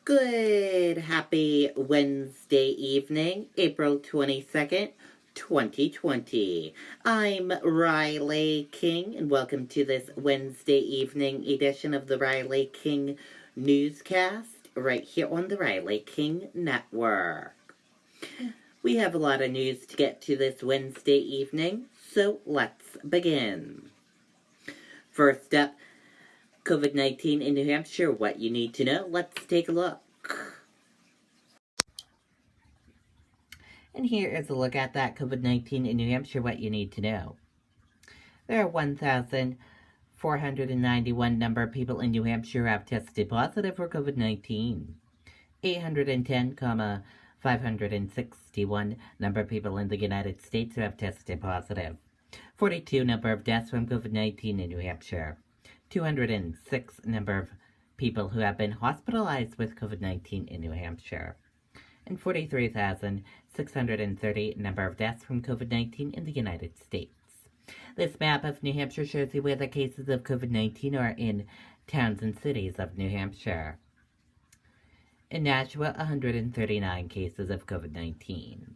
Good, happy Wednesday evening, April 22nd, 2020. I'm Riley King, and welcome to this Wednesday evening edition of the Riley King Newscast, right here on the Riley King Network. We have a lot of news to get to this Wednesday evening, so let's begin. First up, COVID-19 in New Hampshire, what you need to know. Let's take a look. And here is a look at that COVID-19 in New Hampshire, what you need to know. There are 1,491 number of people in New Hampshire who have tested positive for COVID-19. 810,561 number of people in the United States who have tested positive. 42 number of deaths from COVID-19 in New Hampshire. 206 number of people who have been hospitalized with COVID-19 in New Hampshire, and 43,630 number of deaths from COVID-19 in the United States. This map of New Hampshire shows you where the cases of COVID-19 are in towns and cities of New Hampshire. In Nashua, 139 cases of COVID-19.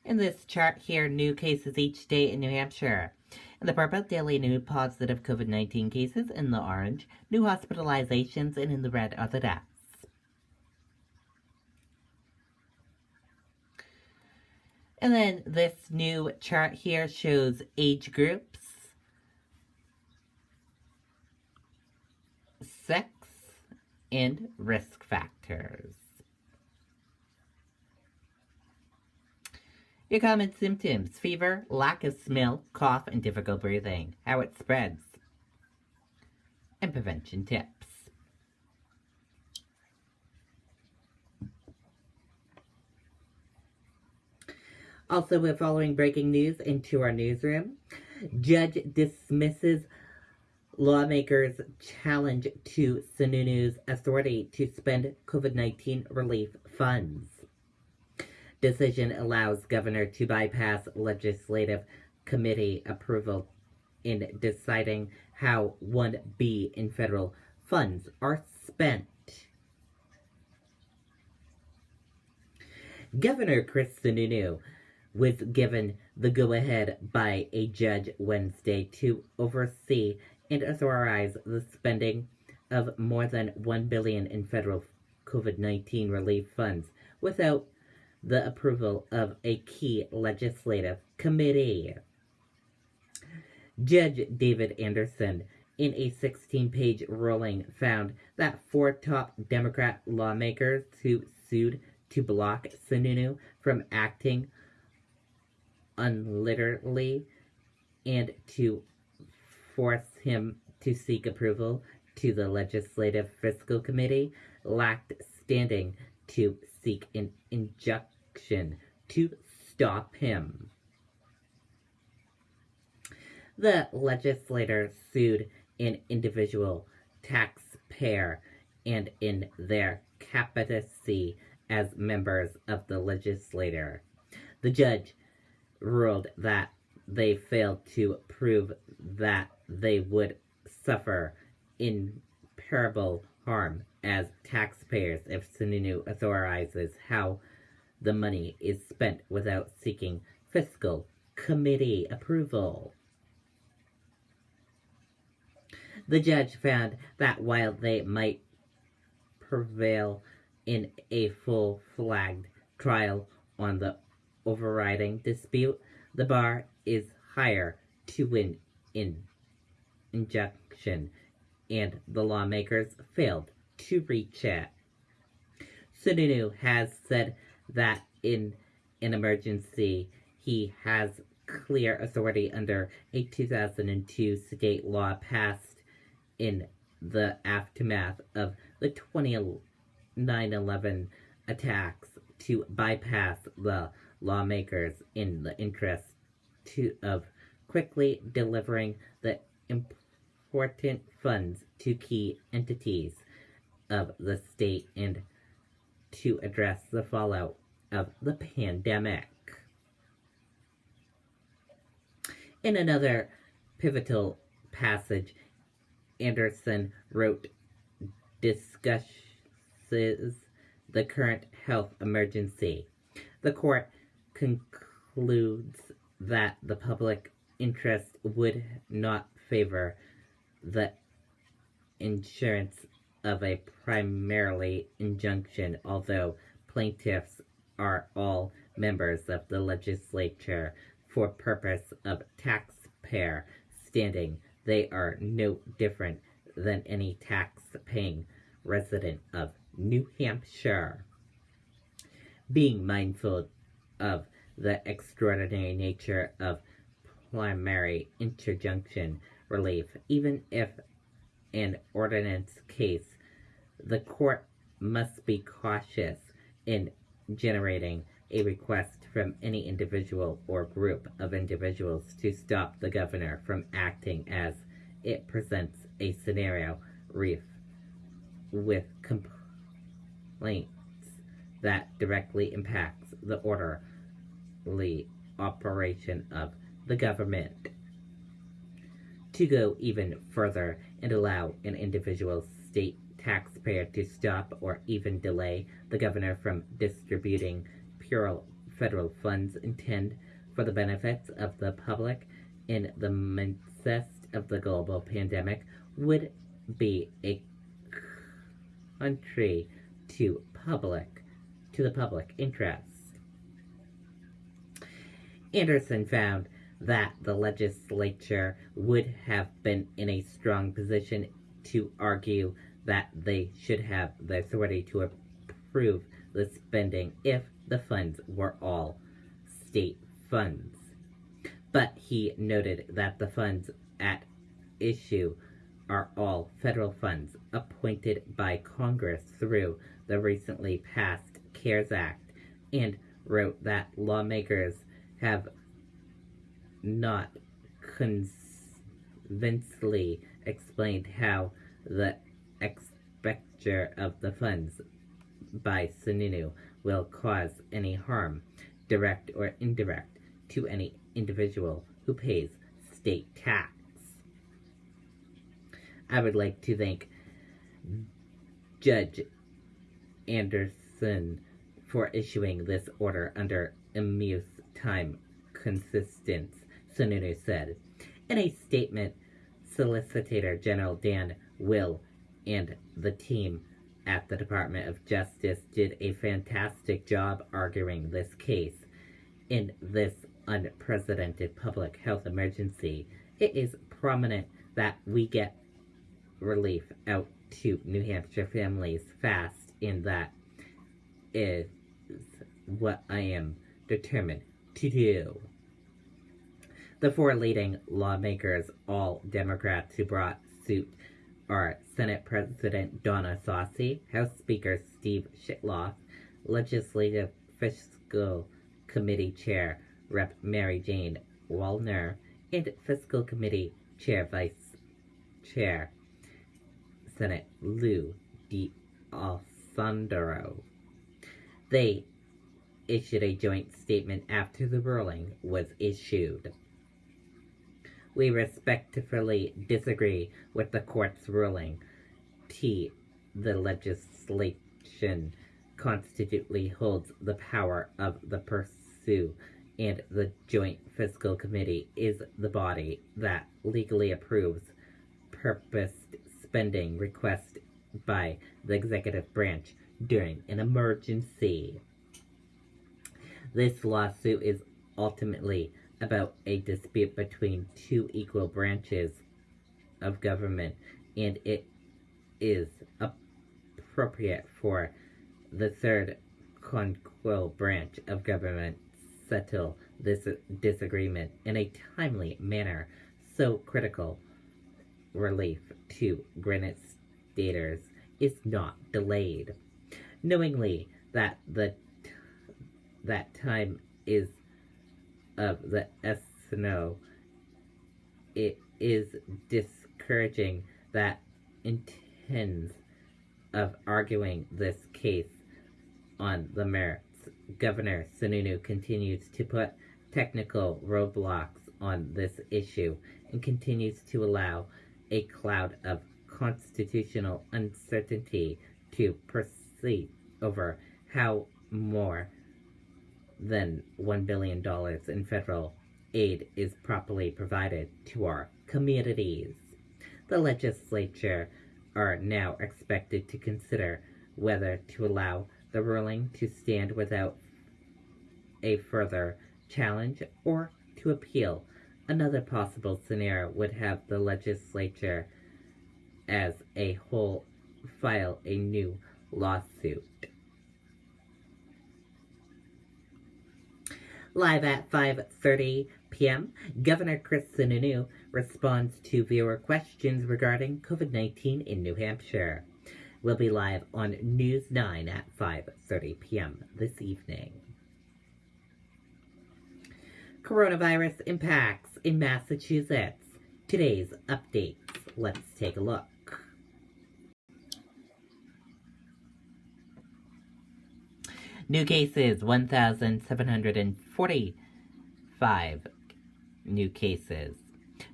In this chart here, new cases each day in New Hampshire. In the purple, daily new positive COVID-19 cases. In the orange, new hospitalizations. And in the red are the deaths. And then this new chart here shows age groups, sex, and risk factors. Your common symptoms: fever, lack of smell, cough, and difficult breathing. How it spreads. And prevention tips. Also, we're following breaking news into our newsroom. Judge dismisses Lawmakers' challenge to Sununu's authority to spend COVID-19 relief funds. Decision allows governor to bypass legislative committee approval in deciding how 1B in federal funds are spent. Governor Chris Sununu was given the go-ahead by a judge Wednesday to oversee and authorize the spending of more than $1 billion in federal COVID-19 relief funds without the approval of a key legislative committee. Judge David Anderson, in a 16-page ruling, found that 4 top Democrat lawmakers who sued to block Sununu from acting unilaterally and to force him to seek approval to the Legislative Fiscal Committee lacked standing to seek an injunction to stop him. The legislator sued an individual taxpayer and in their capacity as members of the legislature. The judge ruled that they failed to prove that they would suffer irreparable harm as taxpayers if Sununu authorizes how the money is spent without seeking fiscal committee approval. The judge found that while they might prevail in a full-flagged trial on the overriding dispute, the bar is higher to win an injunction, and the lawmakers failed to reach it. Sununu has said that in an emergency, he has clear authority under a 2002 state law passed in the aftermath of the 9/11 attacks to bypass the lawmakers in the interest of quickly delivering the important funds to key entities of the state and to address the fallout of the pandemic. In another pivotal passage Anderson wrote, discusses the current health emergency. The court concludes that the public interest would not favor the insurance of a primarily injunction, although plaintiffs are all members of the legislature for purpose of taxpayer standing. They are no different than any tax-paying resident of New Hampshire. Being mindful of the extraordinary nature of primary injunction relief, even if an ordinance case, the court must be cautious in generating a request from any individual or group of individuals to stop the governor from acting, as it presents a scenario rife with complaints that directly impacts the orderly operation of the government. To go even further and allow an individual state taxpayer to stop or even delay the governor from distributing pure federal funds intended for the benefits of the public in the midst of the global pandemic would be a contrary to the public interest. Anderson found that the legislature would have been in a strong position to argue that they should have the authority to approve the spending if the funds were all state funds. But he noted that the funds at issue are all federal funds appointed by Congress through the recently passed CARES Act, and wrote that lawmakers have not convincingly explained how the expenditure of the funds by Sununu will cause any harm, direct or indirect, to any individual who pays state tax. I would like to thank Judge Anderson for issuing this order under immense time consistence, Sununu said. In a statement, Solicitor General Dan Will and the team at the Department of Justice did a fantastic job arguing this case. In this unprecedented public health emergency, it is prominent that we get relief out to New Hampshire families fast, and that is what I am determined to do. The four leading lawmakers, all Democrats who brought suit, are Senate President Donna Saucy, House Speaker Steve Shitloff, Legislative Fiscal Committee Chair Rep. Mary Jane Wallner, and Fiscal Committee Chair Vice Chair Senate Lou D'Alessandro. They issued a joint statement after the ruling was issued. We respectfully disagree with the court's ruling. The legislation constitutionally holds the power of the pursuit, and the Joint Fiscal Committee is the body that legally approves purposed spending requests by the executive branch during an emergency. This lawsuit is ultimately about a dispute between two equal branches of government, and it is appropriate for the third conquil branch of government settle this disagreement in a timely manner, so critical relief to Granite Staters is not delayed. Knowingly that that time is of the essence, it is discouraging that intends of arguing this case on the merits. Governor Sununu continues to put technical roadblocks on this issue and continues to allow a cloud of constitutional uncertainty to proceed over how more than $1 billion in federal aid is properly provided to our communities. The legislature are now expected to consider whether to allow the ruling to stand without a further challenge or to appeal. Another possible scenario would have the legislature as a whole file a new lawsuit. Live at 5:30 p.m., Governor Chris Sununu responds to viewer questions regarding COVID-19 in New Hampshire. We'll be live on News 9 at 5:30 p.m. this evening. Coronavirus impacts in Massachusetts. Today's updates. Let's take a look. New cases, 1,745 new cases.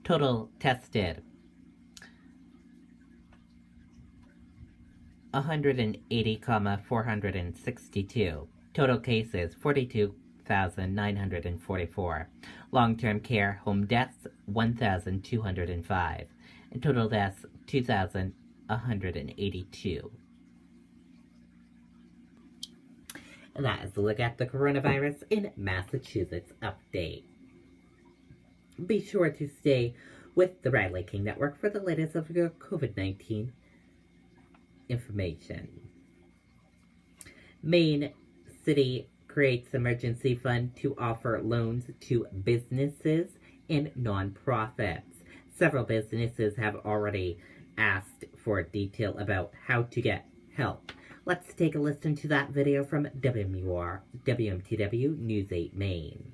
Total tested, 180,462. Total cases, 42,944. Long-term care home deaths, 1,205. And total deaths, 2,182. And that is a look at the coronavirus in Massachusetts update. Be sure to stay with the Riley King Network for the latest of your COVID-19 information. Maine City creates emergency fund to offer loans to businesses and nonprofits. Several businesses have already asked for detail about how to get help. Let's take a listen to that video from WMTW News 8 Maine.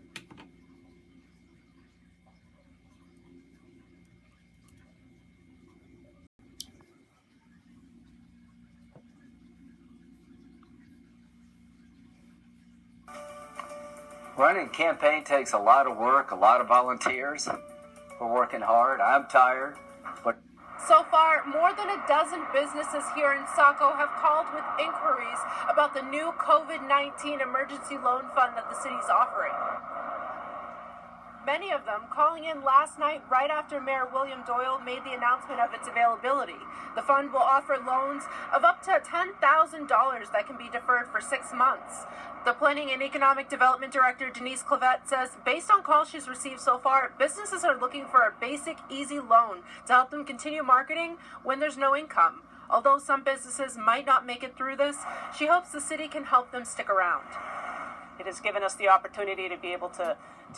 Running a campaign takes a lot of work, a lot of volunteers. We're working hard. I'm tired, but so far, more than a dozen businesses here in Saco have called with inquiries about the new COVID-19 emergency loan fund that the city is offering. Many of them calling in last night right after Mayor William Doyle made the announcement of its availability. The fund will offer loans of up to $10,000 that can be deferred for 6 months. The Planning and Economic Development Director, Denise Clavette, says based on calls she's received so far, businesses are looking for a basic, easy loan to help them continue marketing when there's no income. Although some businesses might not make it through this, she hopes the city can help them stick around. It has given us the opportunity to be able to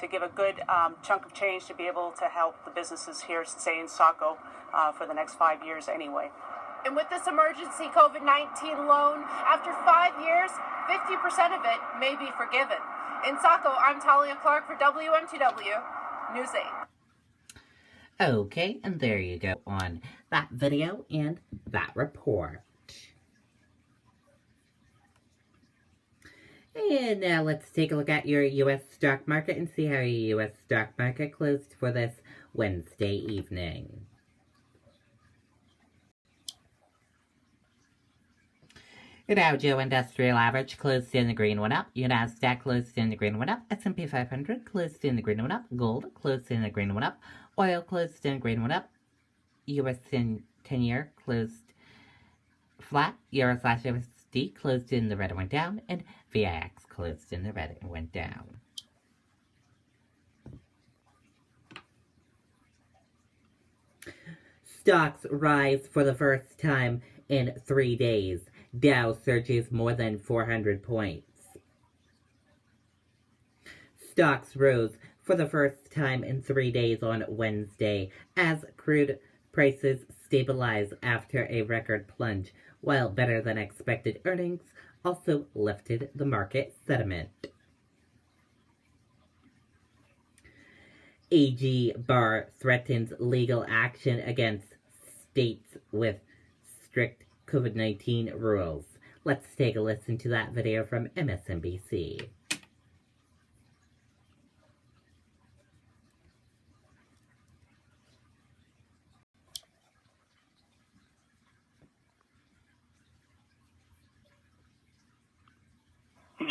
give a good chunk of change to be able to help the businesses here stay in Saco for the next 5 years anyway. And with this emergency COVID-19 loan, after 5 years, 50% of it may be forgiven. In Saco, I'm Talia Clark for WMTW News 8. Okay, and there you go on that video and that report. And now let's take a look at your U.S. stock market and see how your U.S. stock market closed for this Wednesday evening. Your Dow Jones Industrial Average closed in the green, went up. Your Nasdaq closed in the green, went up. S&P 500 closed in the green, went up. Gold closed in the green, went up. Oil closed in the green, went up. U.S. 10-year closed flat. Euro/USD closed in the red and went down. And VIX closed in the red and went down. Stocks rise for the first time in 3 days. Dow surges more than 400 points. Stocks rose for the first time in 3 days on Wednesday as crude prices stabilize after a record plunge, while better than expected earnings also lifted the market sentiment. AG Barr threatens legal action against states with strict COVID-19 rules. Let's take a listen to that video from MSNBC.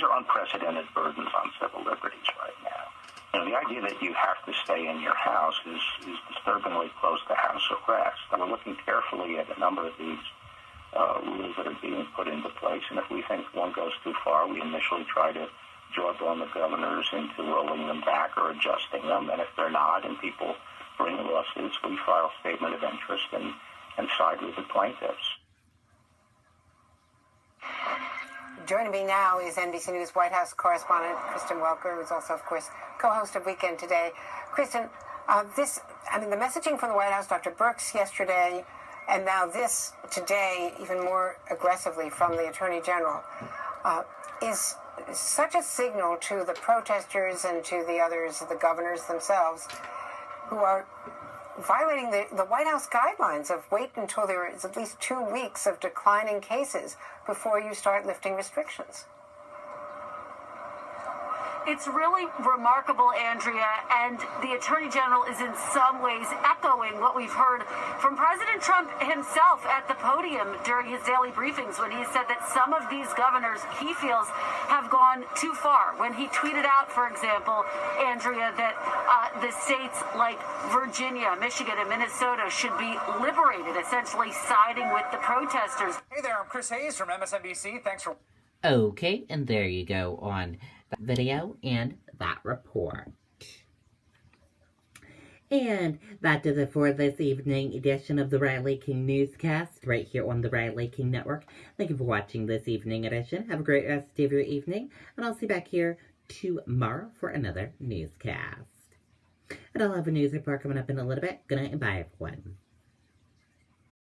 these are unprecedented burdens on civil liberties right now. The idea that you have to stay in your house is disturbingly close to house arrest. And we're looking carefully at a number of these rules that are being put into place, and if we think one goes too far, we initially try to jawbone the governors into rolling them back or adjusting them, and if they're not and people bring lawsuits, we file a statement of interest and side with the plaintiffs. Joining me now is NBC News White House correspondent Kristen Welker, who's also, of course, co-host of Weekend Today. Kristen, the messaging from the White House, Dr. Birx yesterday, and now this today, even more aggressively from the Attorney General, is such a signal to the protesters and to the others, the governors themselves, who are violating the White House guidelines of wait until there is at least 2 weeks of declining cases before you start lifting restrictions. It's really remarkable, Andrea, and the Attorney General is in some ways echoing what we've heard from President Trump himself at the podium during his daily briefings when he said that some of these governors, he feels, have gone too far. When he tweeted out, for example, Andrea, that the states like Virginia, Michigan, and Minnesota should be liberated, essentially siding with the protesters. Hey there, I'm Chris Hayes from MSNBC. Thanks for... Okay, and there you go on that video and that report. And that does it for this evening edition of the Riley King Newscast, right here on the Riley King Network. Thank you for watching this evening edition. Have a great rest of your evening, and I'll see you back here tomorrow for another newscast. And I'll have a news report coming up in a little bit. Good night and bye, everyone.